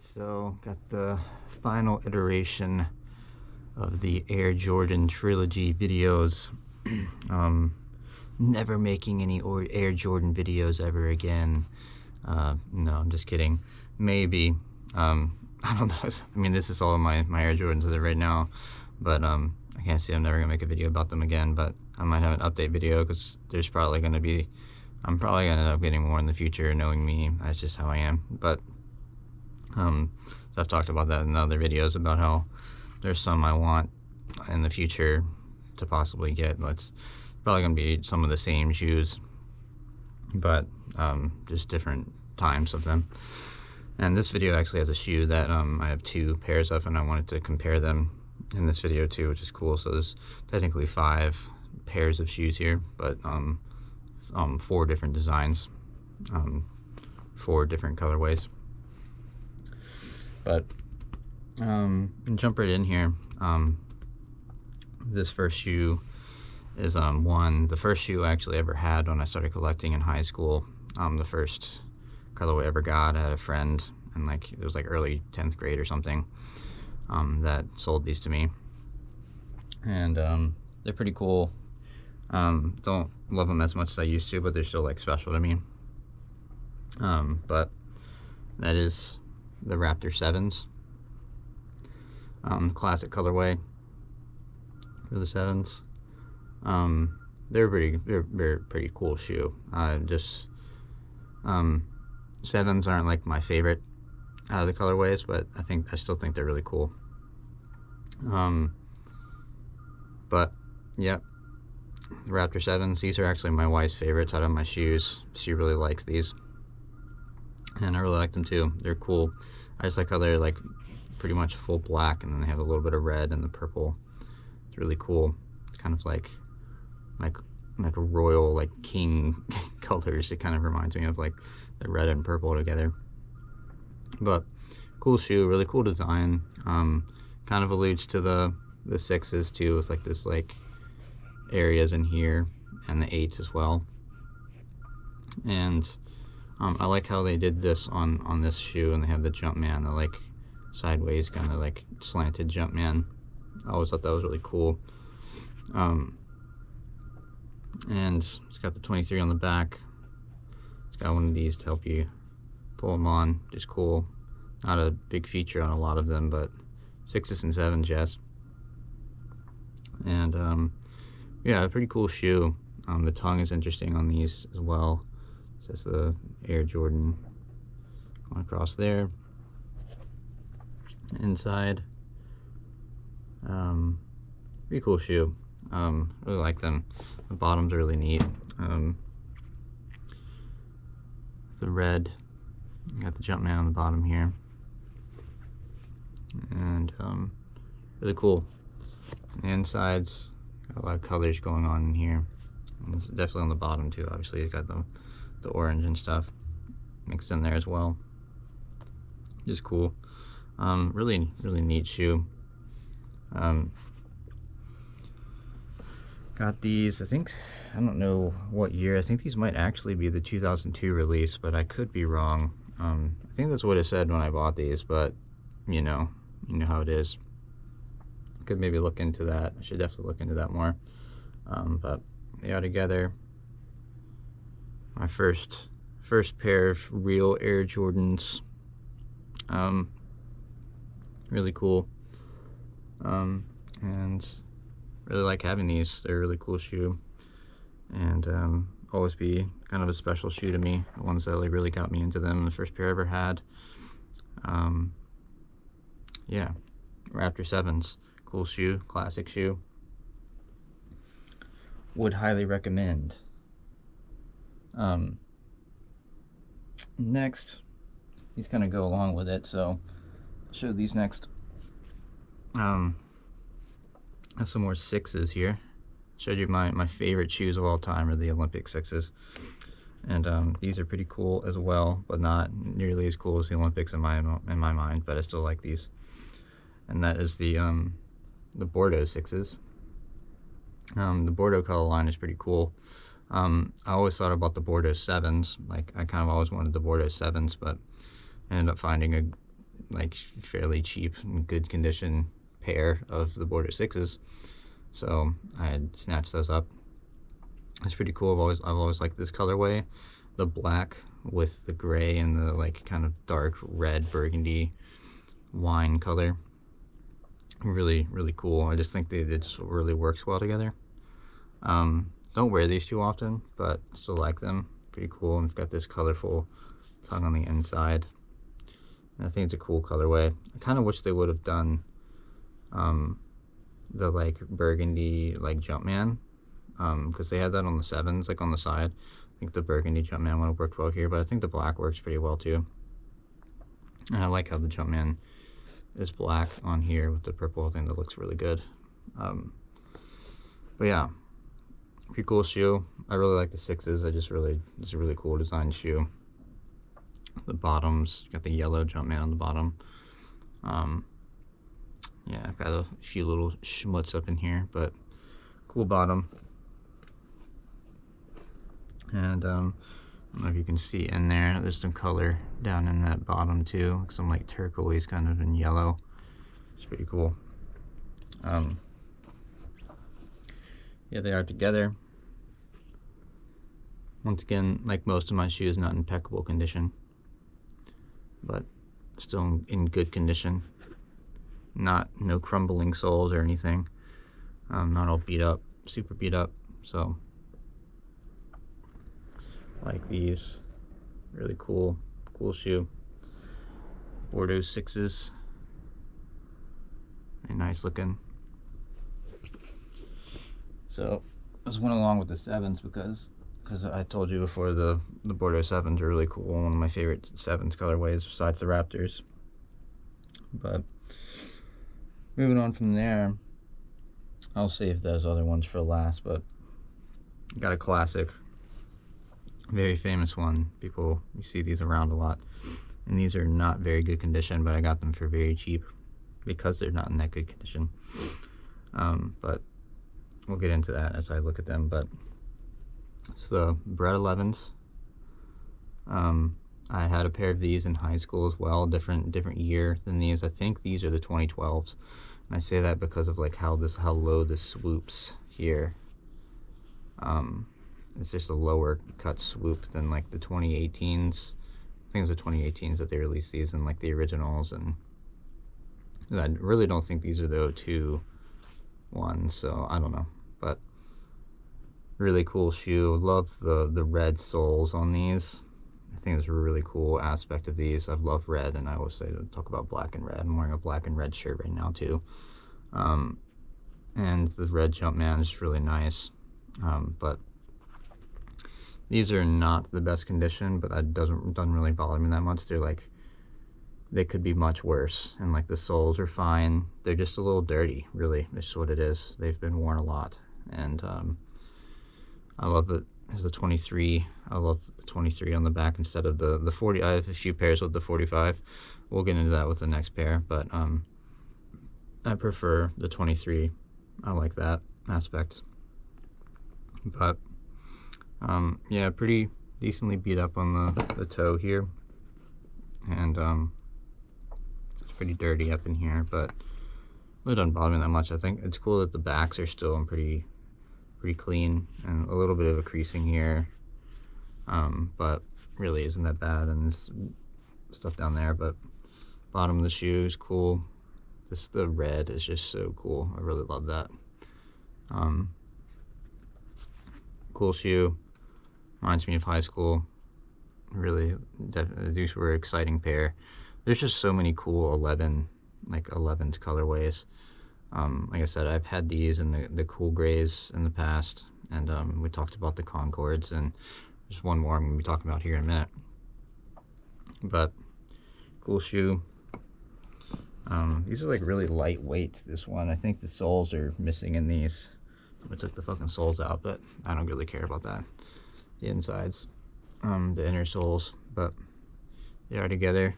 Alright, so got the final iteration of the Air Jordan trilogy videos. Never making any Air Jordan videos ever again. No, I'm just kidding. Maybe. I don't know. I mean, this is all my Air Jordans as of right now, but I can't say I'm never gonna make a video about them again. But I might have an update video because there's probably gonna be. I'm probably gonna end up getting more in the future. Knowing me, that's just how I am. But so I've talked about that in other videos about how there's some I want in the future to possibly get, but it's probably gonna be some of the same shoes, but just different times of them. And this video actually has a shoe that I have two pairs of, and I wanted to compare them in this video too, which is cool. So there's technically 5 pairs of shoes here, but 4 different designs, 4 different colorways. But jump right in here. This first shoe is the first shoe I actually ever had when I started collecting in high school. The first colorway I ever got. I had a friend, and it was early 10th grade or something, that sold these to me, and they're pretty cool. Don't love them as much as I used to, but they're still special to me. But that is the Raptor 7s, classic colorway for the 7s. They're pretty cool shoe. Just 7s aren't my favorite out of the colorways, but I still think they're really cool. But yeah, the Raptor 7s, these are actually my wife's favorites out of my shoes. She really likes these, and I really like them too. They're cool. I just like how they're pretty much full black, and then they have a little bit of red and the purple. It's really cool. It's kind of like a royal king colors. It kind of reminds me of the red and purple together. But cool shoe, really cool design. Kind of alludes to the 6s too, with this areas in here, and the 8s as well. And I like how they did this on this shoe, and they have the Jumpman, the sideways kind of slanted Jumpman. I always thought that was really cool. And it's got the 23 on the back. It's got one of these to help you pull them on. Just cool. Not a big feature on a lot of them, but 6s and 7s, yes. And yeah, a pretty cool shoe. The tongue is interesting on these as well. It says the Air Jordan going across there. Inside, pretty cool shoe. Really like them. The bottoms are really neat. The red, got the Jumpman on the bottom here, and really cool. The insides got a lot of colors going on in here, and it's definitely on the bottom too. Obviously, it's got the orange and stuff mixed in there as well. Just cool. Really neat shoe. Got these, I don't know what year. I think these might actually be the 2002 release, but I could be wrong. I think that's what it said when I bought these, but you know how it is. Could maybe look into that. I should definitely look into that more. But they are together. My first pair of real Air Jordans. Really cool. And really like having these. They're a really cool shoe, and always be kind of a special shoe to me. The ones that really got me into them, the first pair I ever had. Yeah, Raptor 7s, cool shoe, classic shoe. Would highly recommend. Next, these kind of go along with it, so I'll show these next. I have some more 6s here. Showed you my favorite shoes of all time are the Olympic 6s, and these are pretty cool as well, but not nearly as cool as the Olympics in my mind. But I still like these, and that is the Bordeaux 6s. The Bordeaux color line is pretty cool. I always thought about the Bordeaux 7s. I kind of always wanted the Bordeaux 7s, but I ended up finding like fairly cheap and good condition pair of the Bordeaux 6s, so I had snatched those up. It's pretty cool. I've always liked this colorway, the black with the gray and the like kind of dark red burgundy wine color. Really cool. I just think they just really works well together. Don't wear these too often, but still like them. Pretty cool. And it's got this colorful tongue on the inside. And I think it's a cool colorway. I kind of wish they would have done the like burgundy like Jumpman, because they had that on the 7s, like on the side. I think the burgundy Jumpman would have worked well here, but I think the black works pretty well too. And I like how the Jumpman is black on here with the purple. I think that looks really good. But yeah, pretty cool shoe. I really like the 6s. It's a really cool design shoe. The bottoms got the yellow Jumpman on the bottom. Yeah, I've got a few little schmutz up in here, but cool bottom. And I don't know if you can see in there, there's some color down in that bottom too, some like turquoise kind of and yellow. It's pretty cool. Yeah, they are together. Once again, like most of my shoes, not in impeccable condition, but still in good condition. No crumbling soles or anything. Not all beat up, super beat up. So like these, really cool shoe. Bordeaux 6s, very nice looking. So I just went along with the 7s because I told you before the Bordeaux 7s are really cool. One of my favorite 7s colorways besides the Raptors. But moving on from there, I'll save those other ones for last, but got a classic, very famous one. You see these around a lot, and these are not very good condition, but I got them for very cheap because they're not in that good condition. But we'll get into that as I look at them. But it's the Bred 11s. I had a pair of these in high school as well, different year than these. I think these are the 2012s, and I say that because of like how low this swoops here. It's just a lower cut swoop than like the 2018s. I think it's the 2018s that they released these in, like the originals, and I really don't think these are the 02 ones, so I don't know. But really cool shoe. Love the red soles on these. I think it's a really cool aspect of these. I've loved red, and I always say to talk about black and red. I'm wearing a black and red shirt right now too. And the red Jumpman is really nice. But these are not the best condition, but that doesn't really bother me that much. They could be much worse, and like the soles are fine. They're just a little dirty, really. That's what it is. They've been worn a lot, and I love it as the 23. I love the 23 on the back instead of the 40. I have a few pairs with the 45. We'll get into that with the next pair, but I prefer the 23. I like that aspect. But yeah, pretty decently beat up on the toe here, and it's pretty dirty up in here, but it doesn't bother me that much. I think it's cool that the backs are still in pretty clean, and a little bit of a creasing here, but really isn't that bad, and this stuff down there. But bottom of the shoe is cool. The red is just so cool. I really love that. Cool shoe. Reminds me of high school. Really, these were an exciting pair. There's just so many cool 11s colorways. Like I said, I've had these in the cool grays in the past, and we talked about the Concords, and there's one more I'm going to be talking about here in a minute. But cool shoe. These are like really lightweight, this one. I think the soles are missing in these. I took the fucking soles out, but I don't really care about that. The insides, the inner soles, but they are together.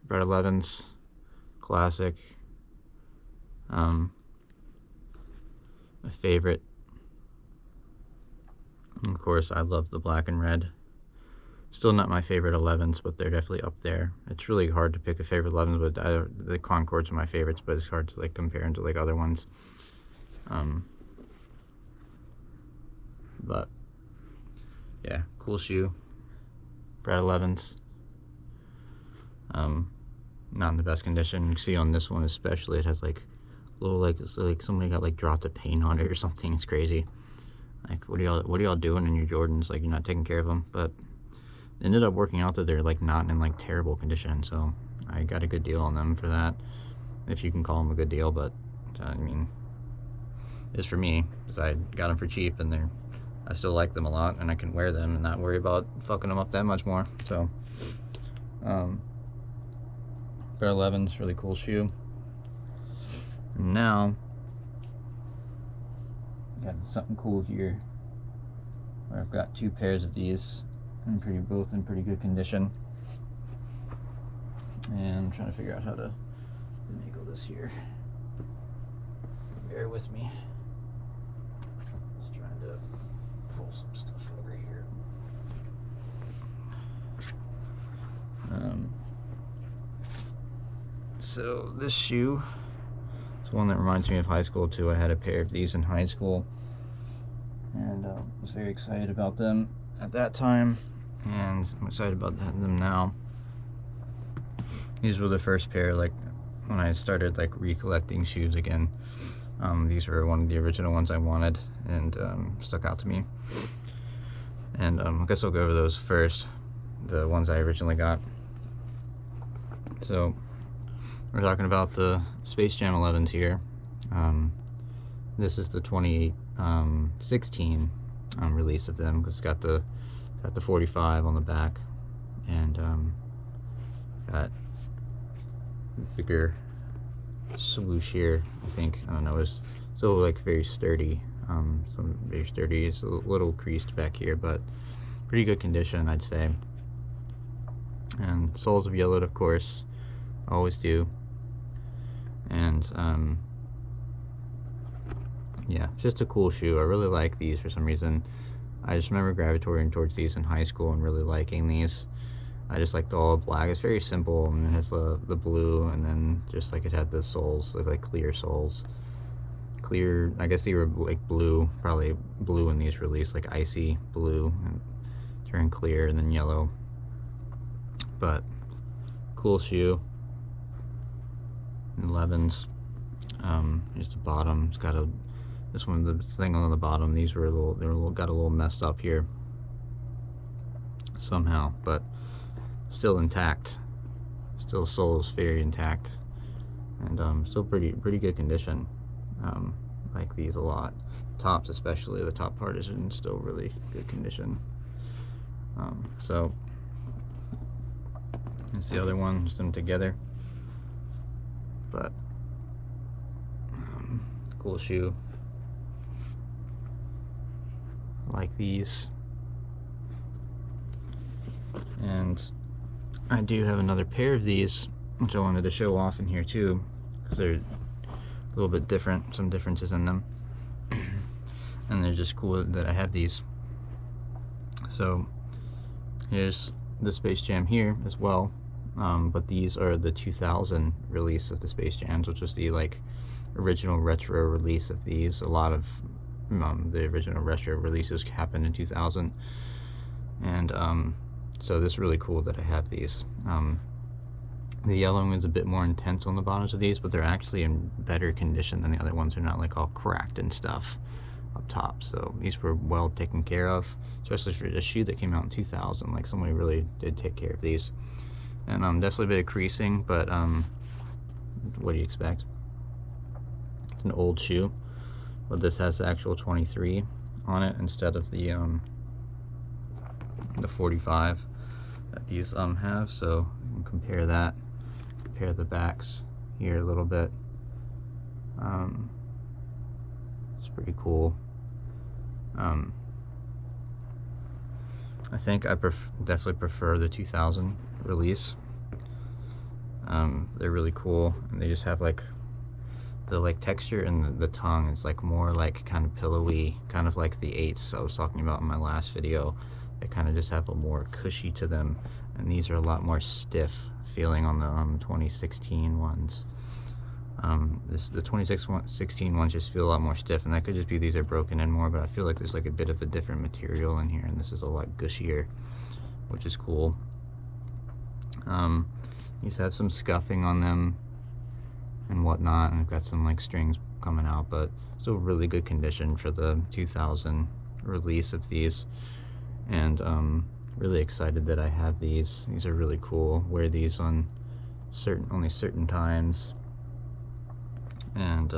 Bred 11s, classic. My favorite. And of course, I love the black and red Still not my favorite 11s, but they're definitely up there. It's really hard to pick a favorite 11s, but the Concords are my favorites, but it's hard to like compare them to like other ones. But yeah, cool shoe. Brad 11s. Not in the best condition. You can see on this one especially, it has like little like somebody got like dropped a paint on it or something. It's crazy. Like, what are y'all doing in your Jordans? Like, you're not taking care of them. But it ended up working out that they're like not in like terrible condition, so I got a good deal on them for that, if you can call them a good deal. But I mean, it's for me because I got them for cheap, and I still like them a lot, and I can wear them and not worry about fucking them up that much more. So Pair 11's really cool shoe. And now got something cool here where I've got 2 pairs of these, and both in pretty good condition. And I'm trying to figure out how to finagle this here. Bear with me. Just trying to pull some stuff over here. So this shoe is one that reminds me of high school too. I had a pair of these in high school, and was very excited about them at that time, and I'm excited about them now. These were the first pair, like when I started like recollecting shoes again. These were one of the original ones I wanted, and stuck out to me. And I guess I'll go over those first, the ones I originally got. So we're talking about the Space Jam 11s here. This is the 2016 release of them, because it's got the 45 on the back, and got bigger swoosh here. I think, I don't know, it's still like very sturdy. Some very sturdy. It's a little creased back here, but pretty good condition, I'd say. And soles have yellowed, of course, always do. And yeah, just a cool shoe. I really like these for some reason. I just remember gravitating towards these in high school and really liking these. I just like the all black. It's very simple, and it has the blue, and then just like it had the soles, like clear soles. Clear, I guess they were like blue, probably blue in these released, like icy blue, and turn clear and then yellow. But cool shoe. 11s. Here's the bottom. It's got this one, the thing on the bottom. These were got a little messed up here somehow, but still intact. Still soles very intact, and still pretty good condition. Like these a lot. Tops especially, the top part is in still really good condition. So that's the other one, just them together. But cool shoe. I like these. And I do have another pair of these, which I wanted to show off in here too, because they're a little bit different, some differences in them. And they're just cool that I have these. So here's the Space Jam here as well. But these are the 2000 release of the Space Jams, which was the like original retro release of these. A lot of the original retro releases happened in 2000, and so this is really cool that I have these. The yellowing is a bit more intense on the bottoms of these, but they're actually in better condition than the other ones. They're not like all cracked and stuff up top, so these were well taken care of, especially for a shoe that came out in 2000. Like, somebody really did take care of these. And definitely a bit of creasing, but what do you expect? It's an old shoe, but this has the actual 23 on it instead of the 45 that these have. So you can compare that, compare the backs here a little bit. It's pretty cool. I think I definitely prefer the 2000 release. They're really cool, and they just have like the texture, and the tongue is like more like kind of pillowy, kind of like the 8s I was talking about in my last video. they kind of just have a more cushy to them, and these are a lot more stiff feeling on the 2016 ones. The 2016 ones just feel a lot more stiff, and that could just be these are broken in more, but I feel like there's like a bit of a different material in here, and this is a lot gushier, which is cool. These have some scuffing on them and whatnot, and I've got some like strings coming out, but still really good condition for the 2000 release of these. And really excited that I have these. These are really cool. Wear these on only certain times, and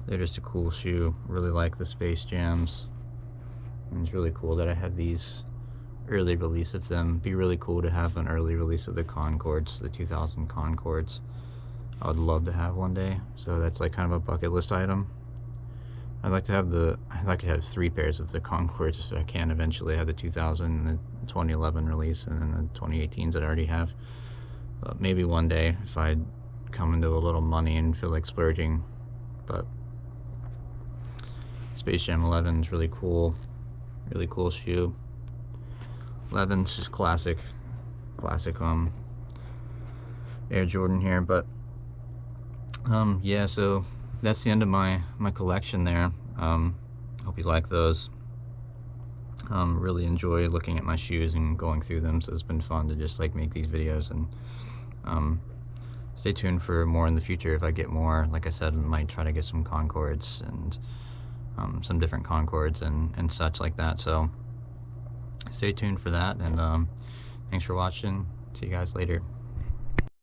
they're just a cool shoe. Really like the Space Jams, and it's really cool that I have these early release of them. Be really cool to have an early release of the Concords, the 2000 Concords. I would love to have one day, so that's like kind of a bucket list item. I'd like to have 3 pairs of the Concords if I can eventually. Have the 2000 and the 2011 release, and then the 2018s that I already have. But maybe one day if I come into a little money and feel like splurging. But Space Jam 11 is really cool shoe. 11's just classic Air Jordan here. But yeah, so that's the end of my collection there. Hope you like those. Really enjoy looking at my shoes and going through them, so it's been fun to just like make these videos. And stay tuned for more in the future. If I get more, like I said, I might try to get some Concords and some different Concords and such like that. So stay tuned for that, and thanks for watching. See you guys later.